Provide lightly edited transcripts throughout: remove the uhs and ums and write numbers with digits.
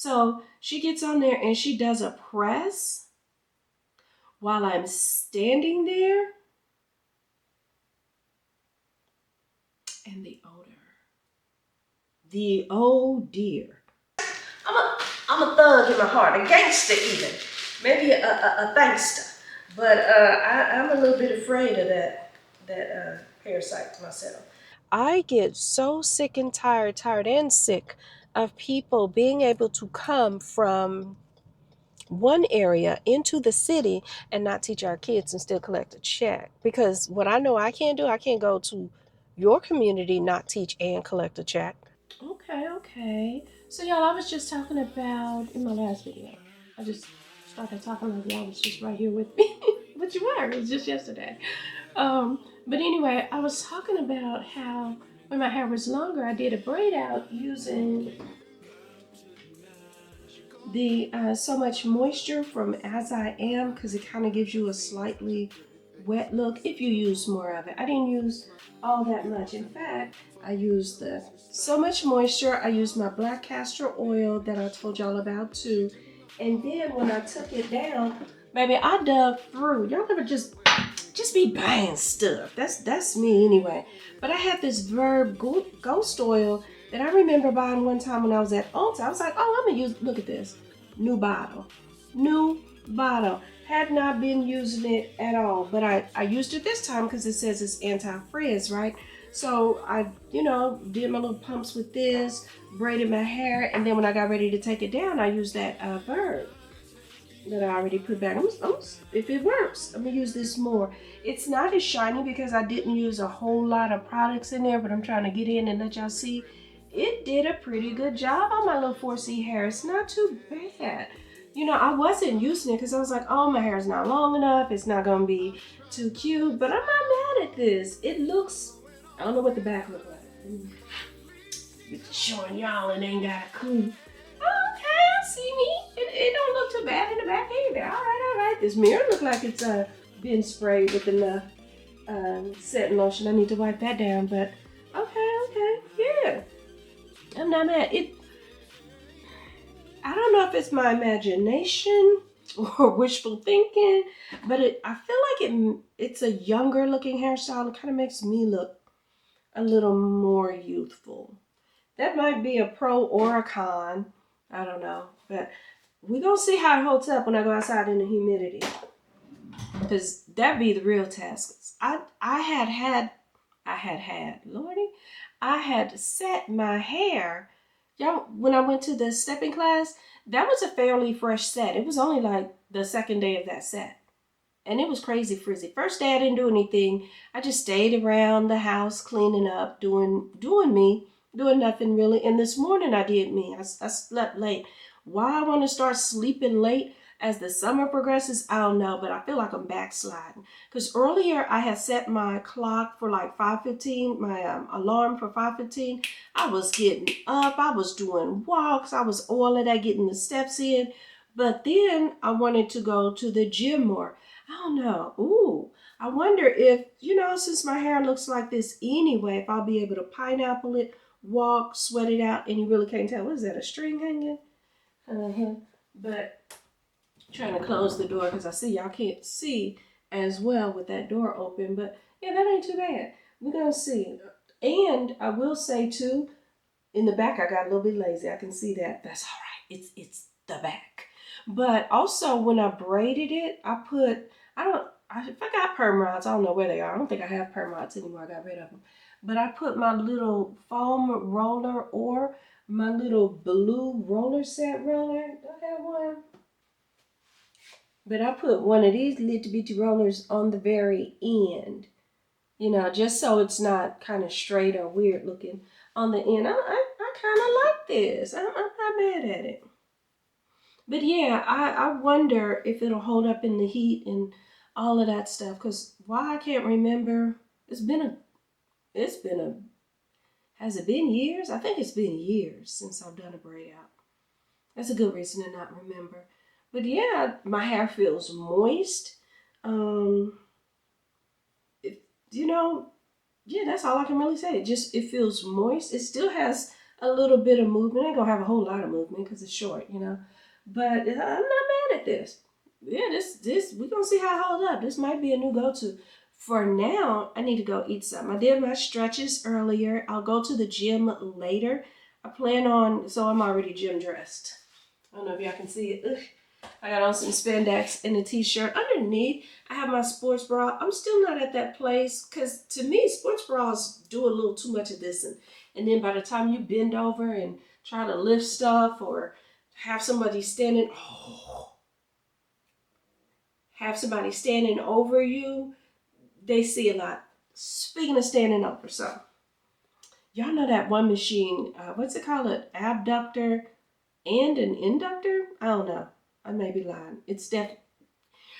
So she gets on there and she does a press while I'm standing there, and oh dear. I'm a, I'm a thug in my heart, a gangster even, maybe a bankster. But I'm a little bit afraid of that parasite myself. I get so sick and tired and sick of people being able to come from one area into the city and not teach our kids and still collect a check. Because what I know I can't do, I can't go to your community, not teach and collect a check. Okay, okay. So y'all, I was just talking about in my last video. I just started talking like y'all was just right here with me. But you were, it was just yesterday. But anyway, I was talking about how when my hair was longer, I did a braid out using the So Much Moisture from As I Am, because it kind of gives you a slightly wet look if you use more of it. I didn't use all that much. In fact, I used the So Much Moisture. I used my black castor oil that I told y'all about too. And then when I took it down, baby, I dug through. Y'all ever just be buying stuff. That's me anyway. But I had this Verb Ghost Oil that I remember buying one time when I was at Ulta. I was like, oh, I'm gonna use, look at this. New bottle. New bottle. Had not been using it at all, but I used it this time because it says it's anti-frizz, right? So I, did my little pumps with this, braided my hair, and then when I got ready to take it down, I used that Verb that I already put back. If it works, I'm gonna use this more. It's not as shiny because I didn't use a whole lot of products in there, but I'm trying to get in and let y'all see. It did a pretty good job on my little 4C hair. It's not too bad. I wasn't using it because I was like, oh, my hair is not long enough. It's not gonna be too cute, but I'm not mad at this. It looks, I don't know what the back looks like. Showing y'all and ain't got a clue. Okay, see me. It don't look too bad in the back either. All right. This mirror look like it's been sprayed with enough setting lotion. I need to wipe that down, but okay, yeah. I'm not mad. I don't know if it's my imagination or wishful thinking, but I feel like it's a younger looking hairstyle. It kind of makes me look a little more youthful. That might be a pro or a con. I don't know, but we're gonna see how it holds up when I go outside in the humidity, because that be the real test. Lordy, I had set my hair. Y'all, when I went to the stepping class, that was a fairly fresh set. It was only like the second day of that set. And it was crazy frizzy. First day I didn't do anything. I just stayed around the house cleaning up, doing me, doing nothing really. And this morning I did me. I slept late. Why I want to start sleeping late as the summer progresses, I don't know, but I feel like I'm backsliding. Because earlier I had set my clock for like 5:15, my alarm for 5:15. I was getting up, I was doing walks, I was all of that, getting the steps in. But then I wanted to go to the gym more. I don't know. Ooh, I wonder if, since my hair looks like this anyway, if I'll be able to pineapple it, walk, sweat it out, and you really can't tell. What is that, a string hanging? But trying to close the door because I see y'all can't see as well with that door open. But yeah, that ain't too bad. We're going to see. And I will say too, in the back, I got a little bit lazy. I can see that. That's all right. It's the back. But also when I braided it, if I got perm rods, I don't know where they are. I don't think I have perm rods anymore. I got rid of them. But I put my little foam roller or my little blue roller set roller. Do I have one? But I put one of these little bitty rollers on the very end, just so it's not kind of straight or weird looking on the end. I kind of like this. I'm not mad at it. But yeah, I wonder if it'll hold up in the heat and all of that stuff. Because why I can't remember, it's been a, has it been years? I think it's been years since I've done a braid out. That's a good reason to not remember. But yeah, my hair feels moist. Um, it, you know, yeah, that's all I can really say. It feels moist. It still has a little bit of movement. I ain't gonna have a whole lot of movement because it's short, But I'm not mad at this. Yeah, this we're gonna see how it holds up. This might be a new go-to. For now, I need to go eat something. I did my stretches earlier. I'll go to the gym later. I plan on, so I'm already gym dressed. I don't know if y'all can see it. Ugh. I got on some spandex and a t-shirt. Underneath, I have my sports bra. I'm still not at that place because to me, sports bras do a little too much of this. And then by the time you bend over and try to lift stuff or have somebody standing, have somebody standing over you, they see a lot. Speaking of standing over, so y'all know that one machine, what's it called? An abductor and an inductor? I don't know. I may be lying. It's definitely,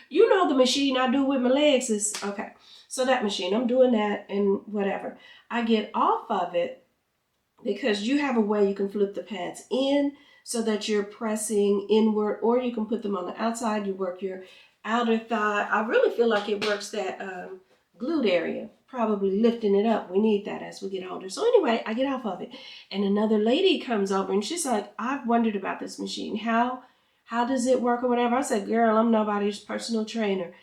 you know, the machine I do with my legs is, okay. So that machine, I'm doing that and whatever. I get off of it because you have a way you can flip the pads in so that you're pressing inward, or you can put them on the outside. You work your outer thigh. I really feel like it works that glute area, probably lifting it up. We need that as we get older. So anyway, I get off of it, and another lady comes over and she's like, I've wondered about this machine. How does it work or whatever? I said, girl, I'm nobody's personal trainer.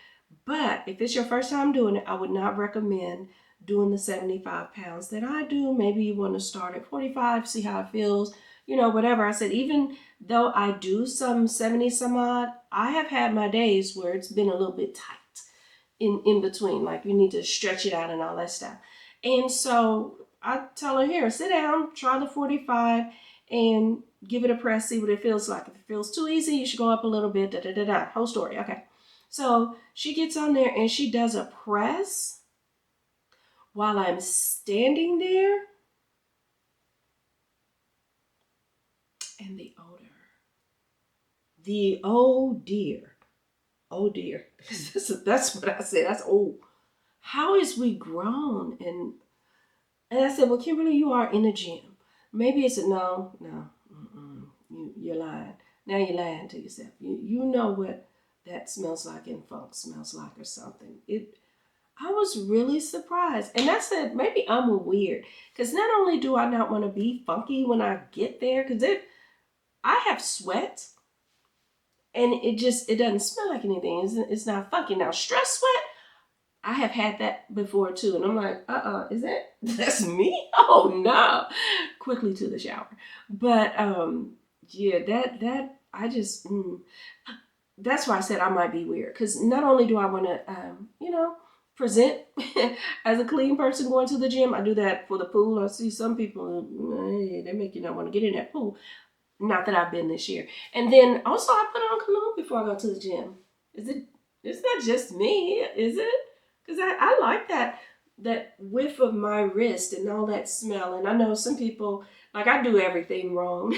But if it's your first time doing it, I would not recommend doing the 75 pounds that I do. Maybe you want to start at 45, see how it feels, whatever. I said, even though I do some 70 some odd, I have had my days where it's been a little bit tight in between. Like you need to stretch it out and all that stuff. And so I tell her, here, sit down, try the 45 and give it a press, see what it feels like. If it feels too easy, you should go up a little bit, da da da da. Whole story, okay. So she gets on there and she does a press while I'm standing there, and the odor. Oh dear. Oh dear. That's what I said. That's old. How is we grown? And I said, well, Kimberly, you are in a gym. Maybe it's a no. You're lying. Now you're lying to yourself. You know what that smells like and funk smells like or something. I was really surprised. And I said, maybe I'm weird. Because not only do I not want to be funky when I get there, because I have sweat and it doesn't smell like anything. It's not funky. Now, stress sweat, I have had that before too. And I'm like, is that's me? Oh no. Quickly to the shower. But yeah, that I just that's why I said I might be weird. Because not only do I want to present as a clean person going to the gym, I do that for the pool. I see some people, hey, they make you not want to get in that pool. Not that I've been this year. And then also I put on cologne before I go to the gym. It's not just me, is it? Because I like that whiff of my wrist and all that smell. And I know some people, like I do everything wrong.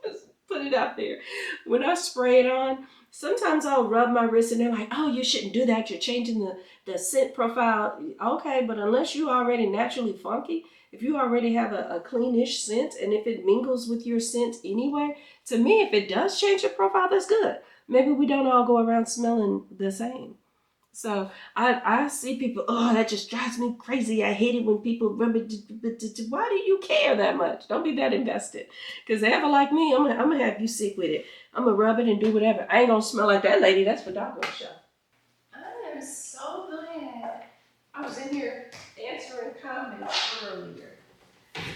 Just put it out there. When I spray it on, sometimes I'll rub my wrist and they're like, oh, you shouldn't do that. You're changing the scent profile. Okay, but unless you already naturally funky, if you already have a cleanish scent and if it mingles with your scent anyway, to me, if it does change your profile, that's good. Maybe we don't all go around smelling the same. So I see people, oh, that just drives me crazy. I hate it when people rub it. Why do you care that much? Don't be that invested. Because ever like me, I'm gonna have you sick with it. I'm gonna rub it and do whatever. I ain't gonna smell like that lady. That's for doggone sure. I am so glad I was in here answering comments earlier.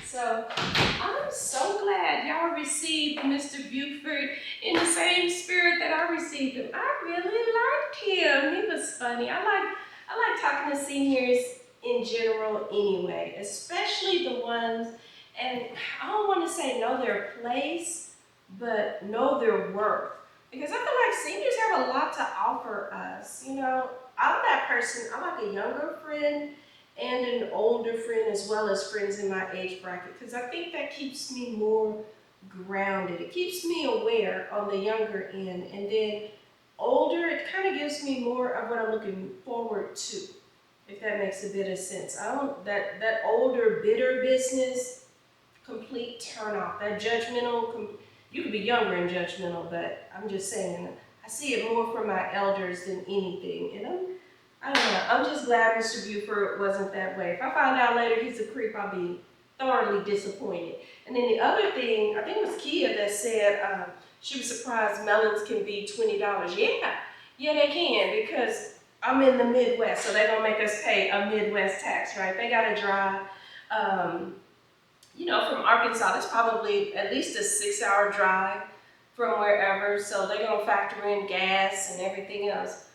So I'm so glad y'all received Mr. Buford in the same spirit that I received him. I really liked him. He was funny. I like talking to seniors in general anyway, especially the ones, and I don't want to say know their place, but know their worth. Because I feel like seniors have a lot to offer us. I'm that person. I'm like a younger friend and an older friend as well as friends in my age bracket, because I think that keeps me more grounded. It keeps me aware on the younger end, and then older, it kind of gives me more of what I'm looking forward to, if that makes a bit of sense. I don't that older bitter business, complete turn off. That judgmental, you could be younger and judgmental, but I'm just saying I see it more from my elders than anything, and I don't know. I'm just glad Mr. Buford wasn't that way. If I find out later he's a creep, I'll be thoroughly disappointed. And then the other thing, I think it was Kia that said she was surprised melons can be $20. Yeah, they can, because I'm in the Midwest, so they're gonna make us pay a Midwest tax, right? They gotta drive, from Arkansas. That's probably at least a 6-hour drive from wherever, so they're gonna factor in gas and everything else.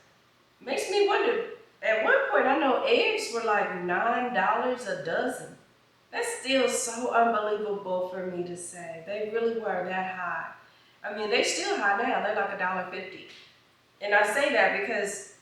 Makes me wonder. At one point, I know eggs were like $9 a dozen. That's still so unbelievable for me to say. They really were that high. I mean, they're still high now. They're like $1.50. And I say that because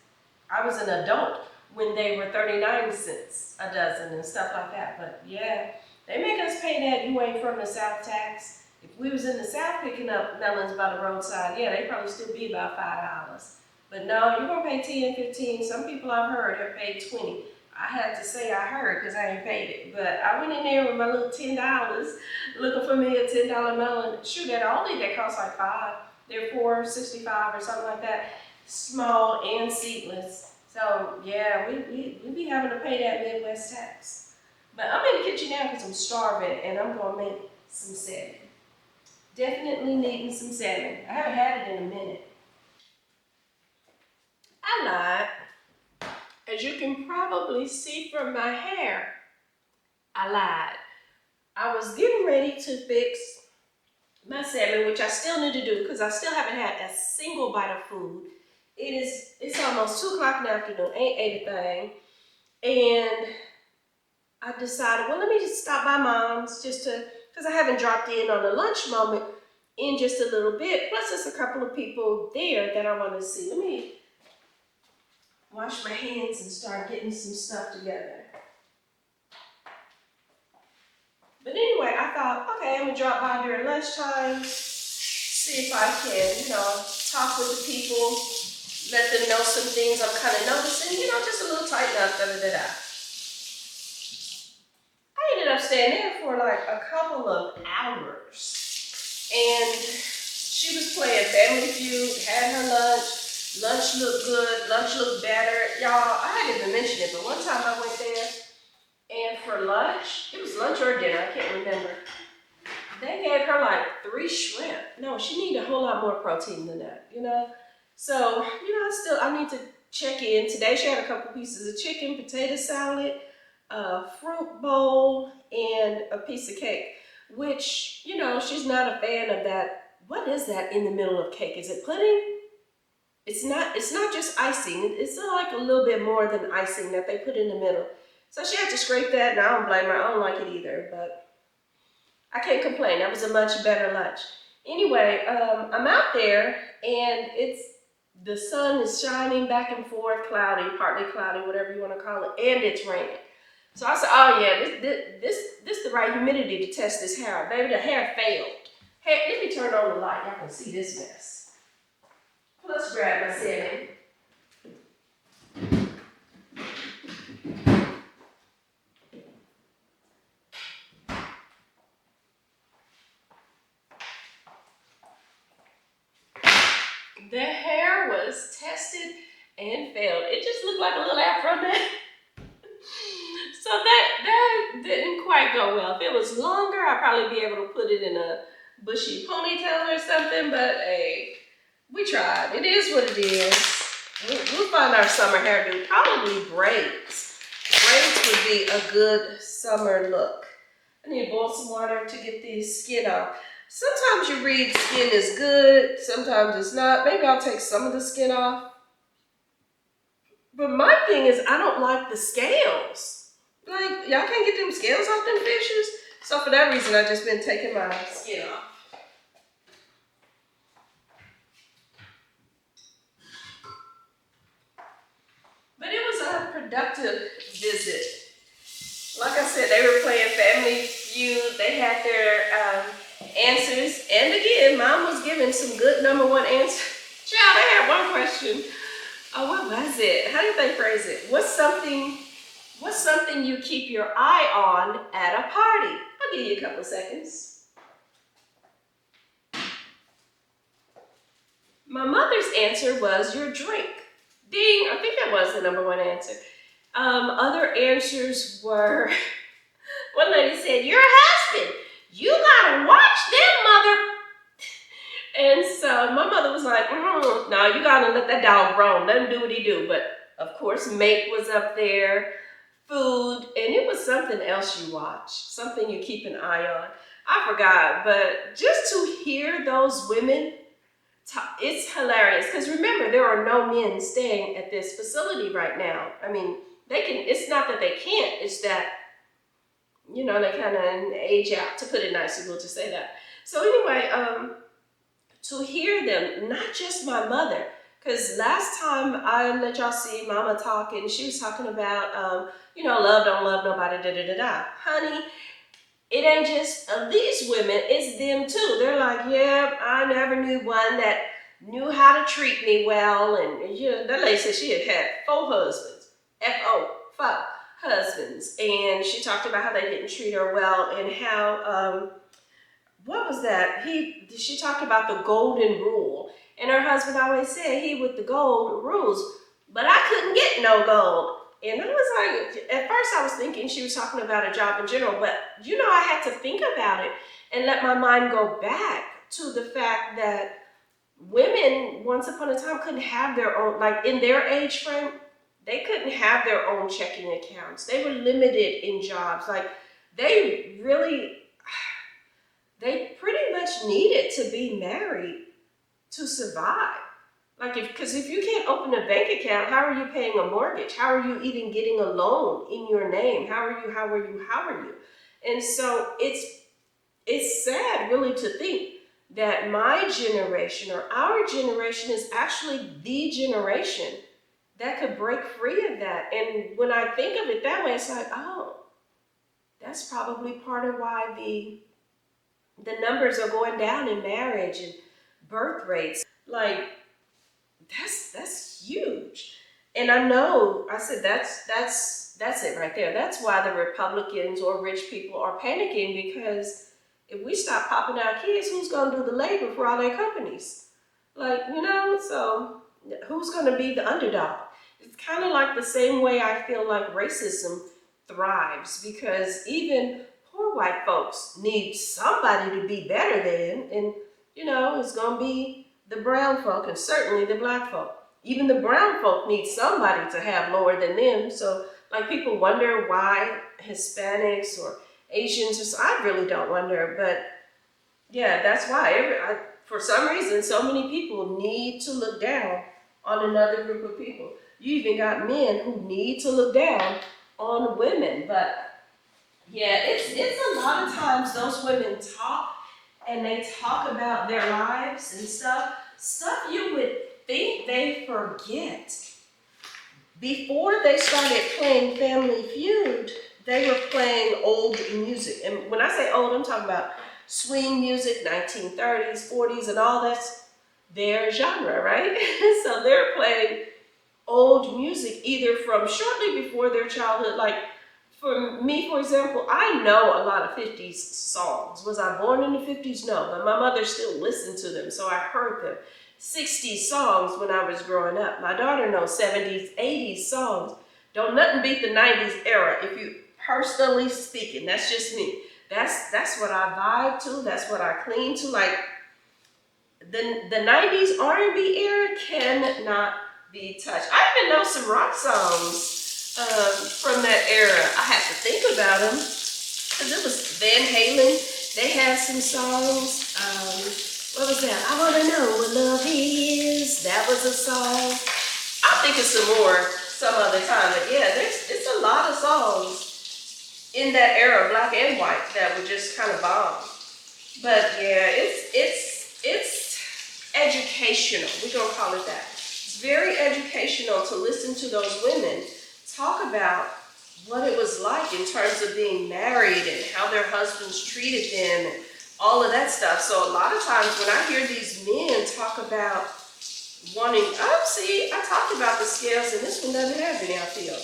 I was an adult when they were 39 cents a dozen and stuff like that. But yeah, they make us pay that you ain't from the South tax. If we was in the South picking up melons by the roadside, yeah, they'd probably still be about $5. But no, you're gonna pay 10, 15. Some people I've heard have paid 20. I had to say I heard because I ain't paid it. But I went in there with my little $10 looking for me a $10 melon. Shoot, at Aldi they cost like $5. They're $4.65 or something like that. Small and seedless. So yeah, we be having to pay that Midwest tax. But I'm in the kitchen now because I'm starving and I'm gonna make some salmon. Definitely needing some salmon. I haven't had it in a minute. I lied. As you can probably see from my hair, I lied. I was getting ready to fix my salmon, which I still need to do because I still haven't had a single bite of food. It's almost 2 o'clock in the afternoon, ain't ate a thing. And I decided, well, let me just stop by Mom's because I haven't dropped in on a lunch moment in just a little bit. Plus, there's a couple of people there that I want to see. Let me wash my hands and start getting some stuff together. But anyway, I thought, okay, I'm gonna drop by during lunchtime, see if I can, talk with the people, let them know some things I'm kind of noticing, just a little tighten up, da-da-da-da. I ended up staying there for like a couple of hours. And she was playing Family Feud, had her lunch. Lunch looked good, lunch looked better. Y'all, I hadn't even mentioned it, but one time I went there, and for lunch, it was lunch or dinner, I can't remember. They gave her like 3 shrimp. No, she needed a whole lot more protein than that, So, I need to check in. Today she had a couple pieces of chicken, potato salad, a fruit bowl, and a piece of cake, which, she's not a fan of that. What is that in the middle of cake? Is it pudding? It's not just icing. It's like a little bit more than icing that they put in the middle. So she had to scrape that, and I don't blame her. I don't like it either, but I can't complain. That was a much better lunch. Anyway, I'm out there, and the sun is shining back and forth, cloudy, partly cloudy, whatever you want to call it, and it's raining. So I said, oh yeah, this the right humidity to test this hair. Baby, the hair failed. Hey, let me turn on the light. Y'all can see this mess. Let's grab my salmon. The hair was tested and failed. It just looked like a little afro net. So that didn't quite go well. If it was longer, I'd probably be able to put it in a bushy ponytail or something, but hey, we tried. It is what it is. We'll find our summer hairdo. Probably braids. Braids would be a good summer look. I need to boil some water to get the skin off. Sometimes you read skin is good, sometimes it's not. Maybe I'll take some of the skin off. But my thing is, I don't like the scales. Like, y'all can't get them scales off them fishes. So for that reason, I've just been taking my skin off. But it was a productive visit. Like I said, they were playing Family Feud. They had their answers. And again, Mom was giving some good #1 answers. Child, they had one question. Oh, what was it? How did they phrase it? What's something you keep your eye on at a party? I'll give you a couple of seconds. My mother's answer was your drink. Ding, I think that was the #1 answer. Other answers were One lady said, "Your husband, you gotta watch them, mother." And so my mother was like, "No, you gotta let that dog roam. Let him do what he do." But of course, mate was up there, food, and it was something else you watch, something you keep an eye on. I forgot, but just to hear those women, it's hilarious. Because remember, there are no men staying at this facility right now. I mean, they can. It's not that they can't. It's that they kind of age out. To put it nicely, we'll just say that. So anyway, to hear them, not just my mother, because last time I let y'all see Mama talking, she was talking about, love don't love nobody, da da da da. Honey, it ain't just these women, it's them too. They're like, yeah, I never knew one that knew how to treat me well. And that lady said she had 4 husbands, F-O, 4 husbands. And she talked about how they didn't treat her well and how, what was that? She talked about the golden rule, and her husband always said he with the gold rules, but I couldn't get no gold. And I was like, at first I was thinking she was talking about a job in general, but I had to think about it and let my mind go back to the fact that women once upon a time couldn't have their own, like in their age frame, they couldn't have their own checking accounts. They were limited in jobs. Like they really they pretty much needed to be married to survive. Like because if you can't open a bank account, how are you paying a mortgage? How are you even getting a loan in your name? How are you? And so it's sad really to think that my generation or our generation is actually the generation that could break free of that. And when I think of it that way, it's like, oh, that's probably part of why the numbers are going down in marriage and birth rates. Like that's huge. And I know I said that's it right there. That's why the Republicans or rich people are panicking, because if we stop popping out kids, who's gonna do the labor for all their companies? Like, so who's gonna be the underdog? It's kind of like the same way I feel like racism thrives, because even poor white folks need somebody to be better than, and it's gonna be the brown folk and certainly the black folk. Even the brown folk need somebody to have lower than them. So like people wonder why Hispanics or Asians, I really don't wonder, but yeah, that's why for some reason so many people need to look down on another group of people. You even got men who need to look down on women. But yeah, it's a lot of times those women talk and they talk about their lives and stuff you would think they forget. Before they started playing Family Feud, they were playing old music. And when I say old, I'm talking about swing music, 1930s, 40s, and all that's their genre, right? So they're playing old music either from shortly before their childhood. Like for me, for example, I know a lot of 50s songs. Was I born in the 50s? No, but my mother still listened to them, so I heard them. 60s songs when I was growing up. My daughter knows 70s, 80s songs. Don't nothing beat the 90s era. If you personally speaking, that's just me. That's what I vibe to. That's what I cling to. Like the 90s R&B era cannot be touched. I even know some rock songs from that era. I have to think about them because it was Van Halen. They had some songs. What was that? I Want to Know What Love Is. That was a song. I'll think of some more some other time. But yeah, it's a lot of songs in that era, black and white, that were just kind of bomb. But yeah, it's educational. We're gonna call it that. It's very educational to listen to those women talk about what it was like in terms of being married and how their husbands treated them and all of that stuff. So a lot of times when I hear these men talk about wanting, see, I talked about the scales and this one doesn't have any, I feel.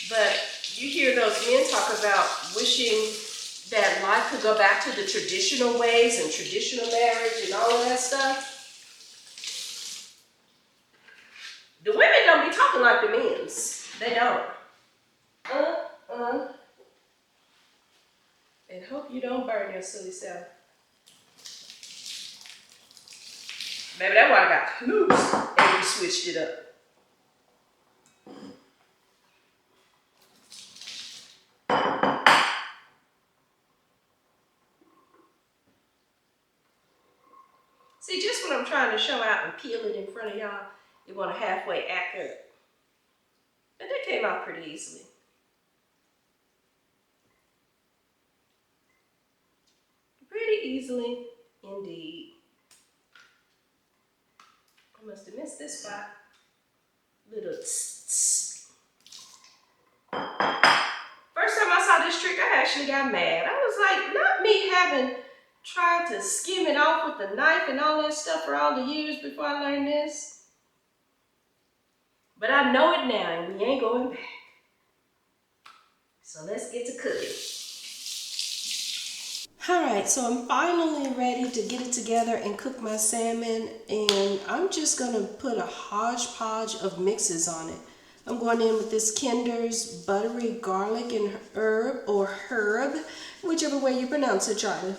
But you hear those men talk about wishing that life could go back to the traditional ways and traditional marriage and all of that stuff. The women don't be talking like the men's. They don't. And hope you don't burn your silly self. Maybe that water got loose and we switched it up. See, just when I'm trying to show out and peel it in front of y'all, you want to halfway act up. But that came out pretty easily. Pretty easily, indeed. I must have missed this spot. Little tss. First time I saw this trick, I actually got mad. I was like, not me having tried to skim it off with the knife and all that stuff for all the years before I learned this. But I know it now and we ain't going back. So let's get to cooking. Alright, so I'm finally ready to get it together and cook my salmon, and I'm just going to put a hodgepodge of mixes on it. I'm going in with this Kinder's buttery garlic and herb, or herb, whichever way you pronounce it, Charlie.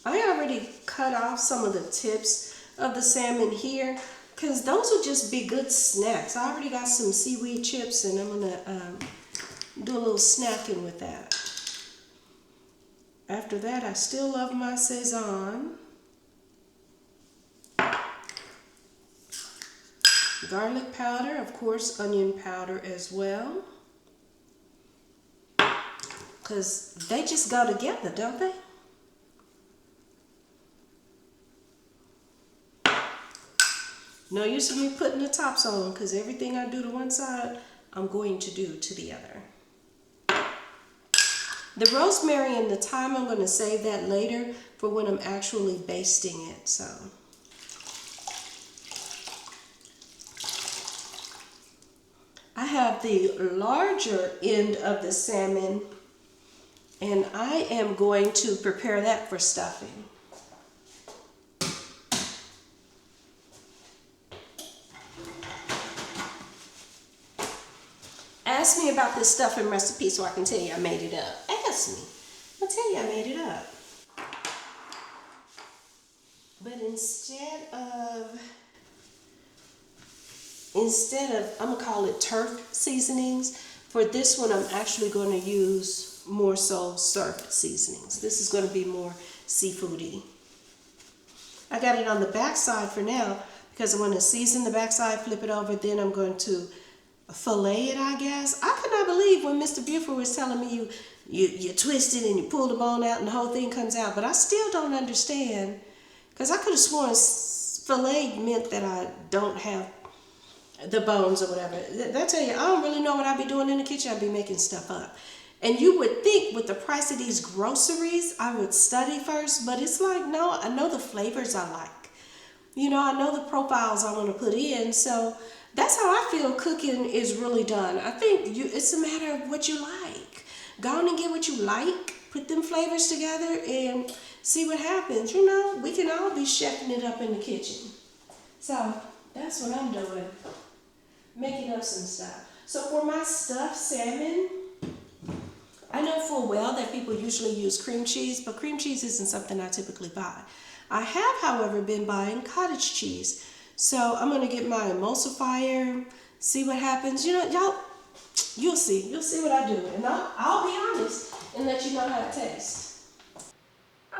I already cut off some of the tips of the salmon here because those will just be good snacks. I already got some seaweed chips and I'm going to do a little snacking with that. After that, I still love my Sazon. Garlic powder, of course, onion powder as well. Because they just go together, don't they? No use of me putting the tops on because everything I do to one side, I'm going to do to the other. The rosemary and the thyme, I'm going to save that later for when I'm actually basting it. So I have the larger end of the salmon and I am going to prepare that for stuffing. Ask me about this stuffing recipe so I can tell you I made it up. Ask me. I'll tell you I made it up. But instead of, I'm going to call it turf seasonings, for this one I'm actually going to use more so surf seasonings. This is going to be more seafoody. I got it on the back side for now because I'm going to season the back side, flip it over, then I'm going to fillet it, I guess. I could not believe when Mr. Buford was telling me you twist it and you pull the bone out and the whole thing comes out, but I still don't understand because I could have sworn fillet meant that I don't have the bones or whatever. I tell you, I don't really know what I'd be doing in the kitchen. I'd be making stuff up. And you would think with the price of these groceries, I would study first, but it's like, no, I know the flavors I like. You know, I know the profiles I want to put in, so that's how I feel cooking is really done. I think it's a matter of what you like. Go on and get what you like, put them flavors together, and see what happens. You know, we can all be chefing it up in the kitchen. So that's what I'm doing, making up some stuff. So for my stuffed salmon, I know full well that people usually use cream cheese, but cream cheese isn't something I typically buy. I have, however, been buying cottage cheese. So I'm going to get my emulsifier, see what happens. You know, you'll see. You'll see what I do. And I'll be honest and let you know how it tastes.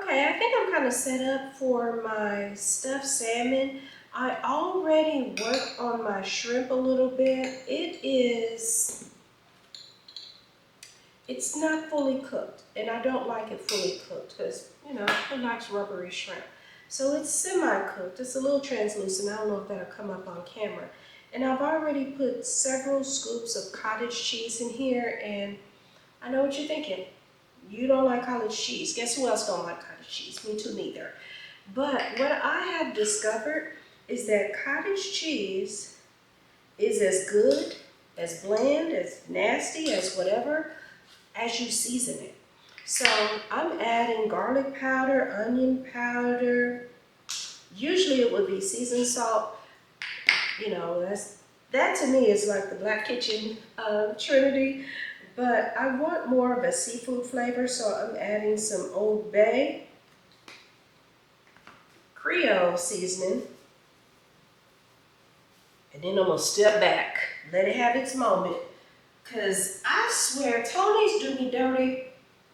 Okay, I think I'm kind of set up for my stuffed salmon. I already worked on my shrimp a little bit. It's not fully cooked, and I don't like it fully cooked because, you know, who likes rubbery shrimp? So it's semi-cooked. It's a little translucent. I don't know if that'll come up on camera. And I've already put several scoops of cottage cheese in here, and I know what you're thinking. You don't like cottage cheese. Guess who else don't like cottage cheese? Me too, neither. But what I have discovered is that cottage cheese is as good, as bland, as nasty, as whatever, as you season it. So I'm adding garlic powder, onion powder. Usually it would be seasoned salt. You know, that to me is like the Black Kitchen Trinity. but I want more of a seafood flavor, so I'm adding some Old Bay Creole seasoning. And then I'm gonna step back, let it have its moment. Cause I swear, Tony's do me dirty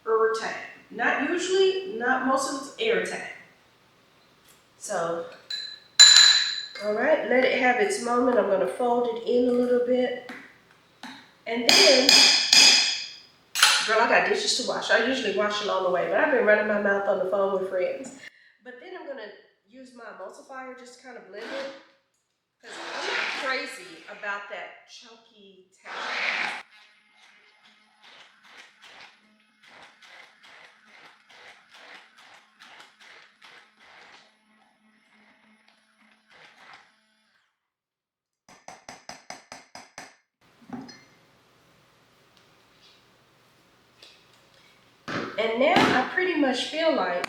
every time. Not usually, not most of the every time. So, all right, let it have its moment. I'm gonna fold it in a little bit. And then, girl, I got dishes to wash. I usually wash along the way, but I've been running my mouth on the phone with friends. But then I'm gonna use my emulsifier just to kind of blend it. Because I'm not crazy about that chunky texture. And now I pretty much feel like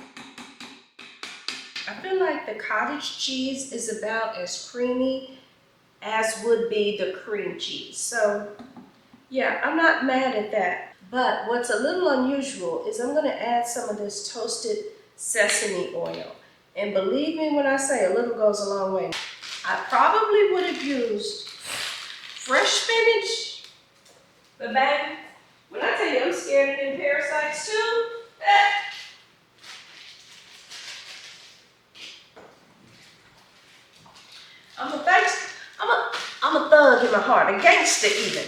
the cottage cheese is about as creamy as would be the cream cheese. So yeah, I'm not mad at that. But what's a little unusual is I'm gonna add some of this toasted sesame oil. And believe me when I say a little goes a long way. I probably would have used fresh spinach, but baby, when I tell you I'm scared of them parasites too, I'm a thug in my heart, a gangster even,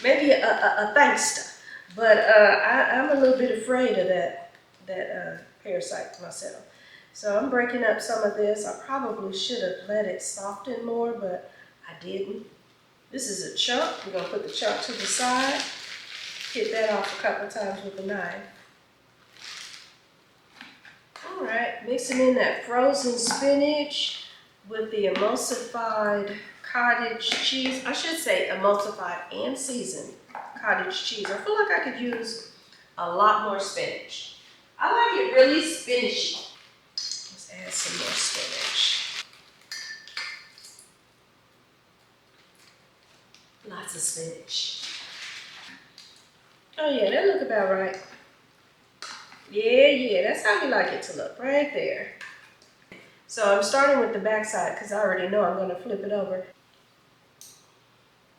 maybe a thankster. But I'm a little bit afraid of that parasite myself. So I'm breaking up some of this. I probably should have let it soften more, but I didn't. This is a chunk. We're gonna put the chunk to the side. Hit that off a couple times with a knife. All right, mixing in that frozen spinach with the emulsified cottage cheese. I should say emulsified and seasoned cottage cheese. I feel like I could use a lot more spinach. I like it really spinachy. Let's add some more spinach. Lots of spinach. Oh yeah, that look about right. Yeah, that's how we like it to look, right there. So I'm starting with the back side because I already know I'm gonna flip it over.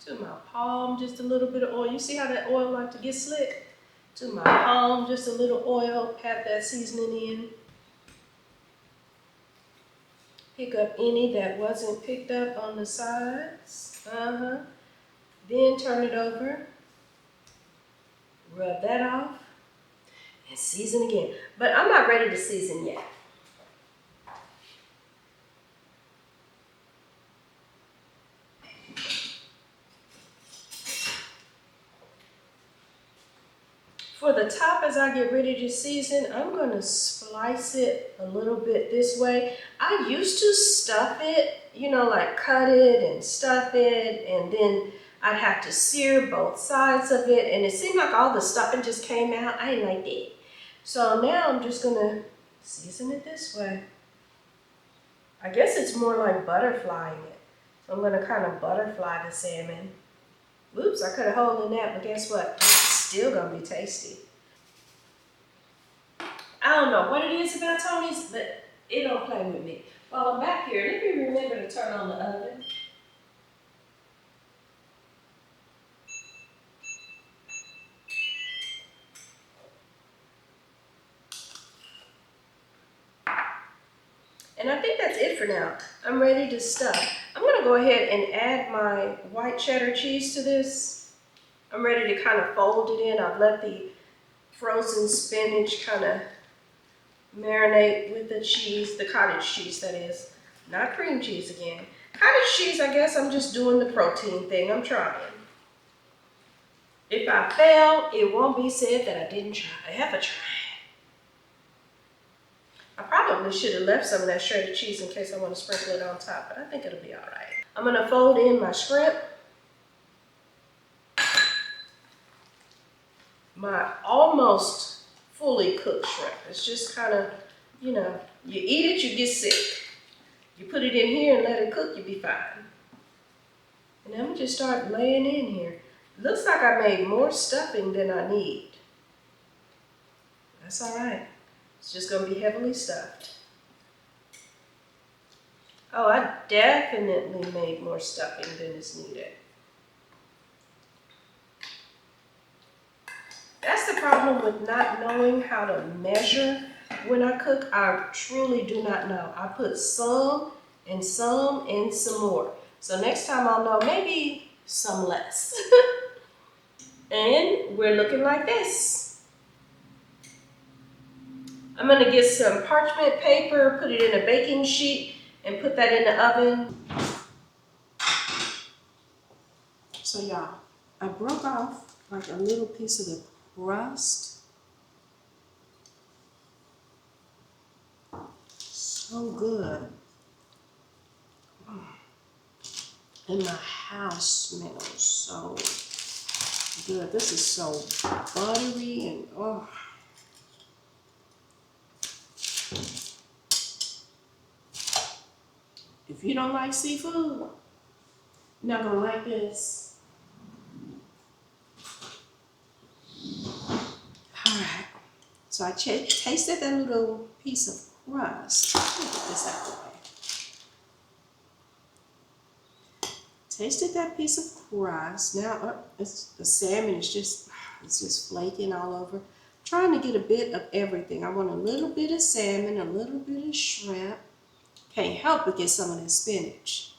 To my palm, just a little bit of oil. You see how that oil like to get slick? To my palm, just a little oil, have that seasoning in. Pick up any that wasn't picked up on the sides. Then turn it over. Rub that off. And season again. But I'm not ready to season yet. For the top, as I get ready to season, I'm gonna slice it a little bit this way. I used to stuff it, you know, like cut it and stuff it, and then I'd have to sear both sides of it, and it seemed like all the stuffing just came out. I ain't like that. So now I'm just gonna season it this way. I guess it's more like butterflying it. So I'm gonna kind of butterfly the salmon. Oops, I cut a hole in that, but guess what? Still gonna be tasty. I don't know what it is about Tony's, but it don't play with me. While I'm back here, let me remember to turn on the oven. And I think that's it for now. I'm ready to stuff. I'm gonna go ahead and add my white cheddar cheese to this. I'm ready to kind of fold it in. I've let the frozen spinach kind of marinate with the cheese, the cottage cheese that is, not cream cheese again. Cottage cheese, I guess I'm just doing the protein thing. I'm trying. If I fail, it won't be said that I didn't try. I have a try. I probably should have left some of that shredded cheese in case I want to sprinkle it on top, but I think it'll be all right. I'm gonna fold in my shrimp. My almost fully cooked shrimp. It's just kind of, you know, you eat it, you get sick. You put it in here and let it cook, you'll be fine. And I'm gonna just start laying in here. Looks like I made more stuffing than I need. That's all right. It's just gonna be heavily stuffed. Oh, I definitely made more stuffing than is needed. That's the problem with not knowing how to measure when I cook. I truly do not know. I put some and some and some more. So next time I'll know maybe some less. And we're looking like this. I'm gonna get some parchment paper, put it in a baking sheet, and put that in the oven. So y'all, I broke off like a little piece of the crust. So good. And my house smells so good. This is so buttery and oh. If you don't like seafood, you're not gonna like this. All right. So I tasted that little piece of crust. Let me get this out of the way. Tasted that piece of crust. Now the salmon is just flaking all over. Trying to get a bit of everything. I want a little bit of salmon, a little bit of shrimp. Can't help but get some of this spinach.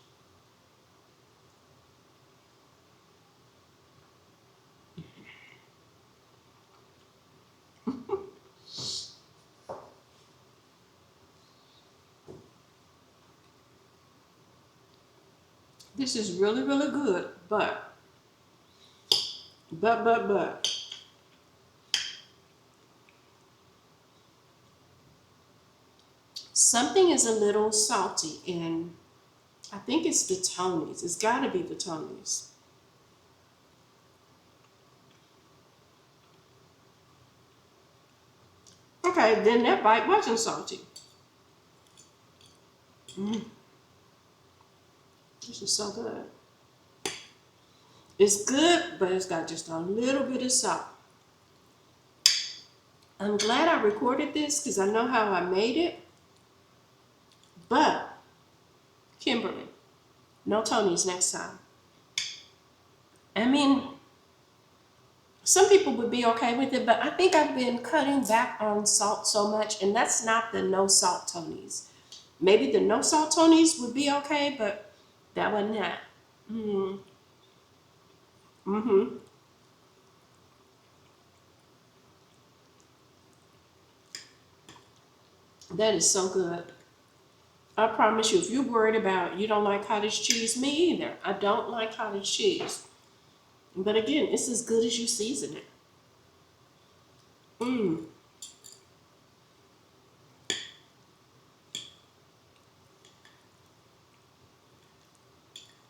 This is really, really good, but something is a little salty, and I think it's the Tonys. It's got to be the Tonys. Okay, then that bite wasn't salty. This is so good. It's good, but it's got just a little bit of salt. I'm glad I recorded this because I know how I made it. But, Kimberly, no Tonys next time. I mean, some people would be okay with it, but I think I've been cutting back on salt so much, and that's not the no salt Tonys. Maybe the no salt Tonys would be okay, but that wasn't that. That is so good. I promise you, if you're worried about you don't like cottage cheese, me either. I don't like cottage cheese. But again, it's as good as you season it.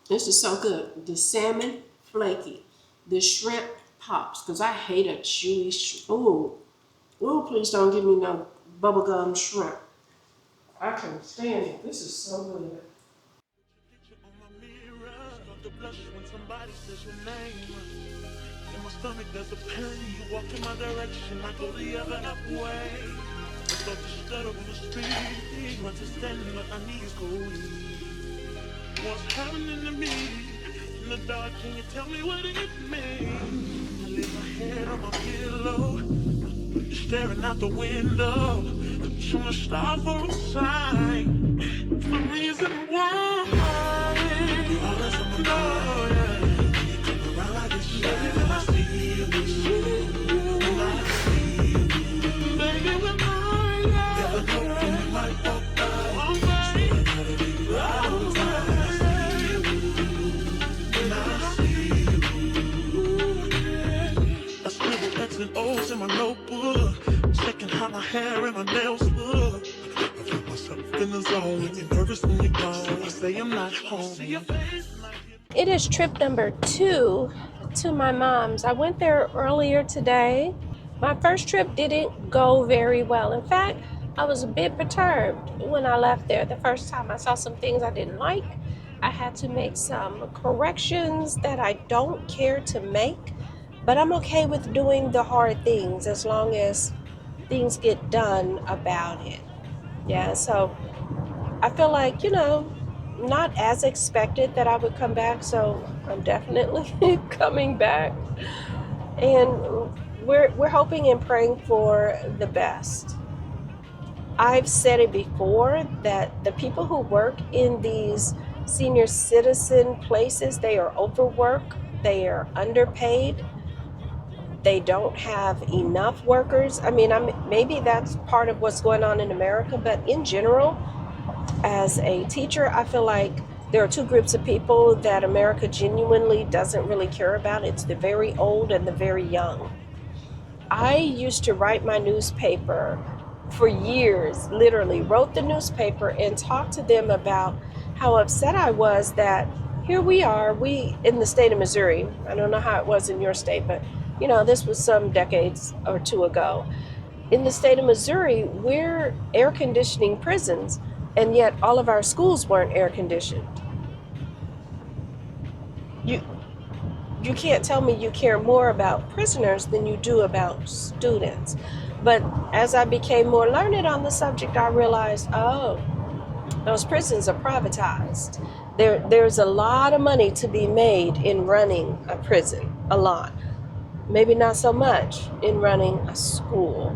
This is so good. The salmon, flaky. The shrimp pops, because I hate a chewy shrimp. Ooh, please don't give me no bubblegum shrimp. I can't stand it. This is so good. The blush when somebody says your name. In my stomach there's a pain. You walk in my direction, I go the other way. I thought you stutter with the speed. Understanding what I need is going. What's happening to me? In the dark, can you tell me what it means? I lay my head on my pillow, staring out the window, trying to start for a sign. The reason why you always on my door, yeah. You come around like it's baby when I see you, when I see you, baby when I never know when you might walk by. So I gotta be right on time when I see you, when I see you. I scribble X and O's in my notebook, checking how my hair and my nails look. I feel myself in the zone, getting nervous when you're gone. I say I'm not home. It is trip number 2 to my mom's. I went there earlier today. My first trip didn't go very well. In fact, I was a bit perturbed when I left there the first time. I saw some things I didn't like. I had to make some corrections that I don't care to make, but I'm okay with doing the hard things as long as things get done about it. Yeah, so I feel like, not as expected that I would come back, so I'm definitely coming back. And we're hoping and praying for the best. I've said it before that the people who work in these senior citizen places, they are overworked, they are underpaid, they don't have enough workers. I mean, maybe that's part of what's going on in America, but in general, as a teacher, I feel like there are two groups of people that America genuinely doesn't really care about. It's the very old and the very young. I used to write my newspaper for years, literally wrote the newspaper and talked to them about how upset I was that here we in the state of Missouri. I don't know how it was in your state, but this was some decades or two ago. In the state of Missouri, we're air conditioning prisons, and yet all of our schools weren't air conditioned. You you can't tell me you care more about prisoners than you do about students. But as I became more learned on the subject, I realized, oh, those prisons are privatized. There's a lot of money to be made in running a prison, a lot. Maybe not so much in running a school.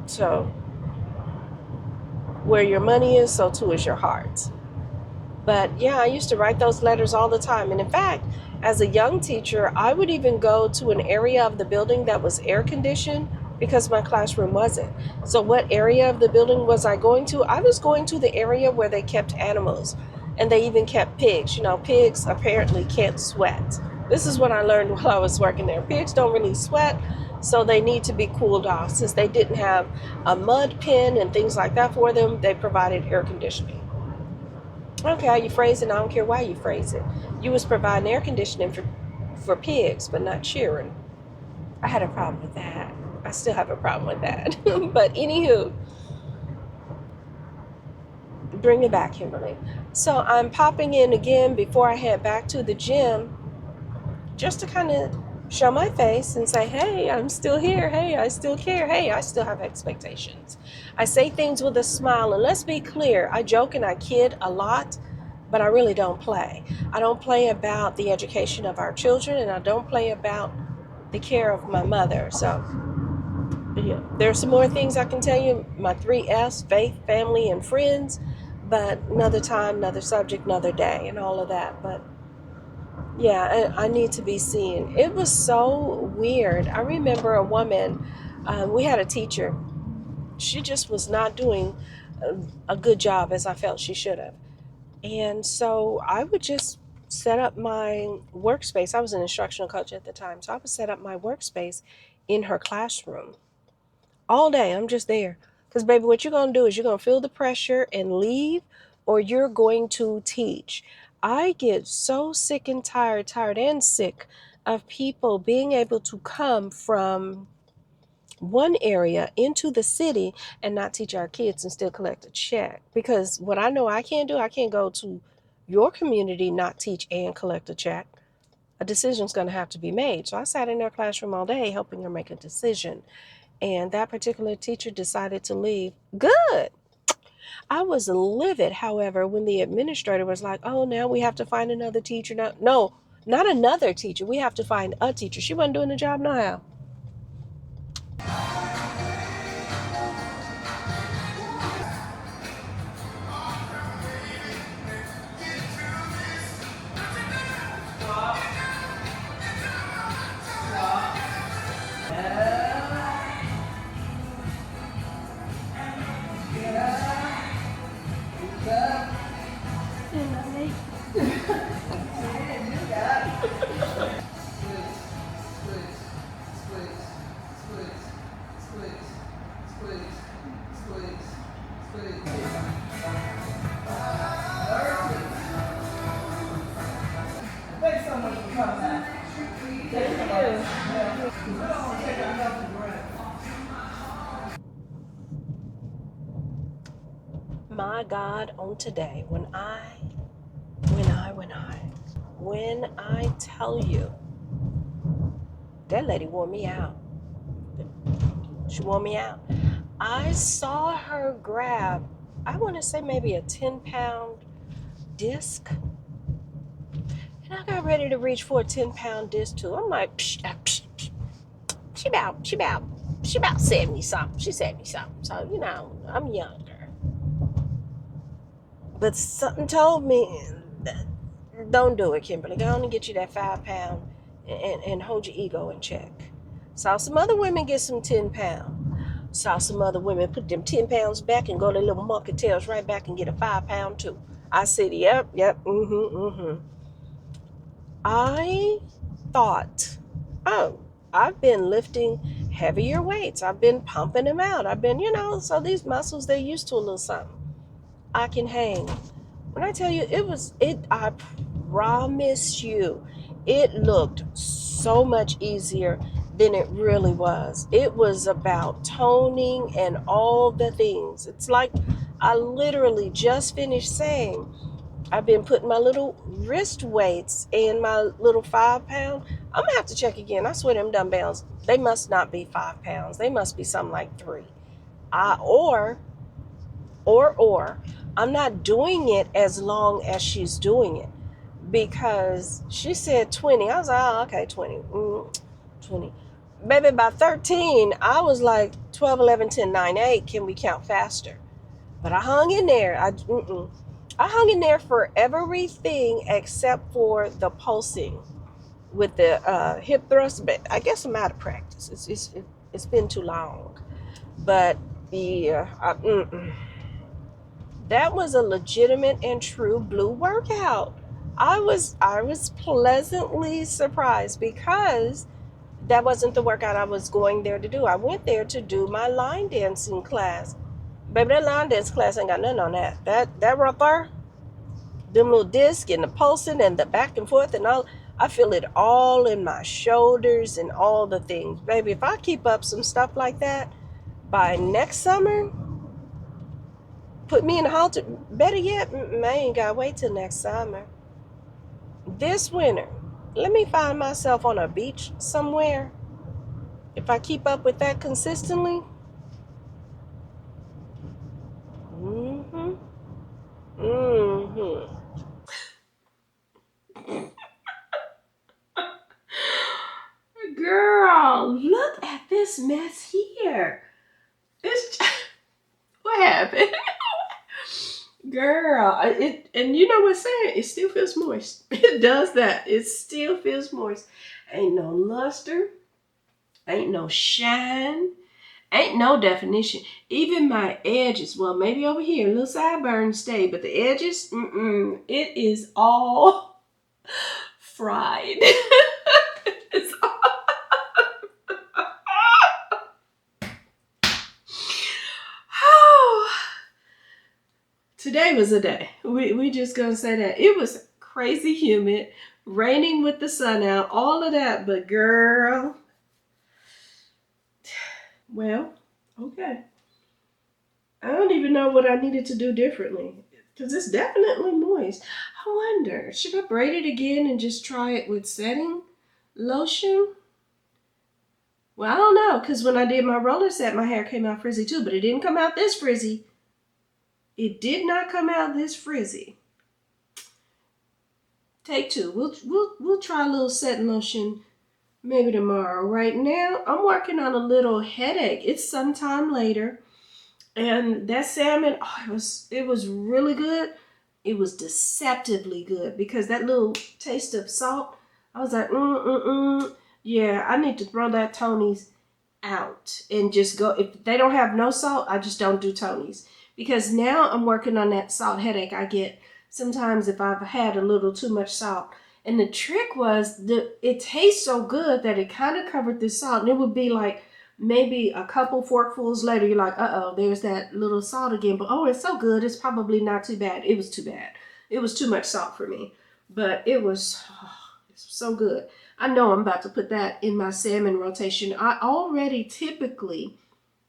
So where your money is, so too is your heart. But yeah, I used to write those letters all the time. And in fact, as a young teacher, I would even go to an area of the building that was air conditioned because my classroom wasn't. So, what area of the building was I going to? I was going to the area where they kept animals and they even kept pigs. Pigs apparently can't sweat. This is what I learned while I was working there. Pigs don't really sweat, so they need to be cooled off. Since they didn't have a mud pen and things like that for them, they provided air conditioning. I don't care how you phrase it. I don't care why you phrase it. You was providing air conditioning for pigs, but not cheering. I had a problem with that. I still have a problem with that. But anywho, bring it back, Kimberly. So I'm popping in again before I head back to the gym just to kind of show my face and say, hey, I'm still here. Hey, I still care. Hey, I still have expectations. I say things with a smile. And let's be clear, I joke and I kid a lot, but I really don't play. I don't play about the education of our children, and I don't play about the care of my mother. So, yeah, there's some more things I can tell you. My 3Fs, faith, family, and friends, but another time, another subject, another day, and all of that. But yeah, I need to be seen. It was so weird. I remember a woman, we had a teacher. She just was not doing a good job as I felt she should have. And so I would just set up my workspace. I was an instructional coach at the time. So I would set up my workspace in her classroom all day. I'm just there. Because, baby, what you're going to do is you're going to feel the pressure and leave, or you're going to teach. I get so sick and tired and sick of people being able to come from one area into the city and not teach our kids and still collect a check. Because what I know I can't do, I can't go to your community, not teach and collect a check. A decision's going to have to be made. So I sat in their classroom all day helping her make a decision. And that particular teacher decided to leave. Good. I was livid, however, when the administrator was like, oh, now we have to find another teacher. No, not another teacher. We have to find a teacher. She wasn't doing the job no how. Thanks so much for coming out. Thank you. My God, on today, when I tell you, that lady wore me out. She wore me out. I saw her grab, I want to say maybe a 10-pound disc. And I got ready to reach for a 10-pound disc too. I'm like, psh, psh, psh. She about 70 something. She's 70 something. So, I'm younger. But something told me, don't do it, Kimberly. Go on and get you that 5 pound and hold your ego in check. Saw some other women get some 10 pound. Saw some other women put them 10 pounds back and go their little monkey tails right back and get a 5 pound too. I said, yep, I thought, oh, I've been lifting heavier weights. I've been pumping them out. I've been, so these muscles, they're used to a little something. I can hang. When I tell you, I promise you, it looked so much easier than it really was. It was about toning and all the things. It's like I literally just finished saying, I've been putting my little wrist weights and my little 5 pound. I'm gonna have to check again. I swear them dumbbells, they must not be 5 pounds. They must be something like 3. Or I'm not doing it as long as she's doing it, because she said 20. I was like, oh, okay, 20. 20. Baby, by 13, I was like 12, 11, 10, 9, 8. Can we count faster? But I hung in there. I hung in there for everything except for the pulsing with the hip thrust. But I guess I'm out of practice. It's been too long. But yeah, that was a legitimate and true blue workout. I was pleasantly surprised, because that wasn't the workout I was going there to do. I went there to do my line dancing class. Baby, that line dance class ain't got nothing on that. That right there, them little disc and the pulsing and the back and forth and all, I feel it all in my shoulders and all the things. Baby, if I keep up some stuff like that, by next summer, put me in the halter. Better yet, I ain't gotta wait till next summer. This winter, let me find myself on a beach somewhere. If I keep up with that consistently, mm-hmm, mm-hmm. Girl, look at this mess here. This, what happened? Girl, and you know what's saying? It still feels moist. It does that. It still feels moist. Ain't no luster. Ain't no shine. Ain't no definition. Even my edges, well, maybe over here, a little sideburn stay, but the edges, it is all fried. It's all... Oh, today was a day. We just gonna say that. It was crazy humid, raining with the sun out, all of that, but girl, well, okay. I don't even know what I needed to do differently, because it's definitely moist. I wonder, should I braid it again and just try it with setting lotion? Well, I don't know, because when I did my roller set, my hair came out frizzy too, but it didn't come out this frizzy. It did not come out this frizzy. Take two. We'll try a little setting lotion maybe tomorrow. Right now, I'm working on a little headache. It's sometime later. And that salmon, oh, it was really good. It was deceptively good, because that little taste of salt, I was like, yeah, I need to throw that Tony's out and just go. If they don't have no salt, I just don't do Tony's, because now I'm working on that salt headache I get sometimes if I've had a little too much salt. And the trick was it tastes so good that it kind of covered the salt, and it would be like maybe a couple forkfuls later, you're like, uh-oh, there's that little salt again. But oh, it's so good, it's probably not too bad. It was too bad. It was too much salt for me. But it's so good. I know I'm about to put that in my salmon rotation. I already typically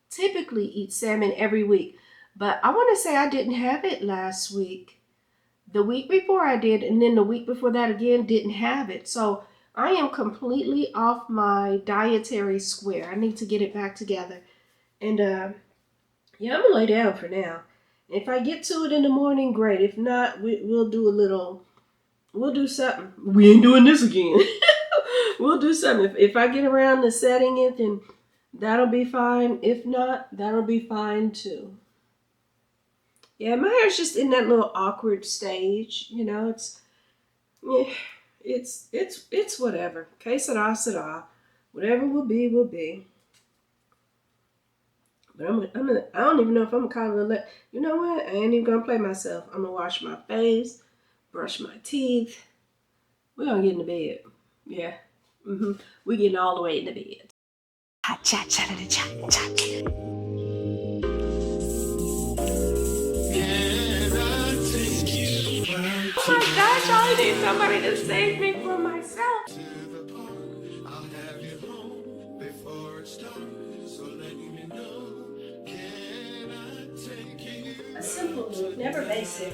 eat salmon every week. But I want to say I didn't have it last week. The week before I did, and then the week before that again, didn't have it. So I am completely off my dietary square. I need to get it back together. And yeah, I'm gonna lay down for now. If I get to it in the morning, great. If not, we'll do a little. We'll do something. We ain't doing this again. We'll do something. If I get around to setting it, then that'll be fine. If not, that'll be fine too. Yeah, my hair's just in that little awkward stage. You know, yeah, it's whatever. Que sera, sera. Whatever will be, will be. But I don't even know if I'm gonna call it a You know what? I ain't even gonna play myself. I'm gonna wash my face, brush my teeth. We're gonna get in the bed. Yeah. We getting all the way in the bed. Hot chat, chat, chat, chat. Oh my gosh, I need somebody to save me from myself. A simple look, never basic.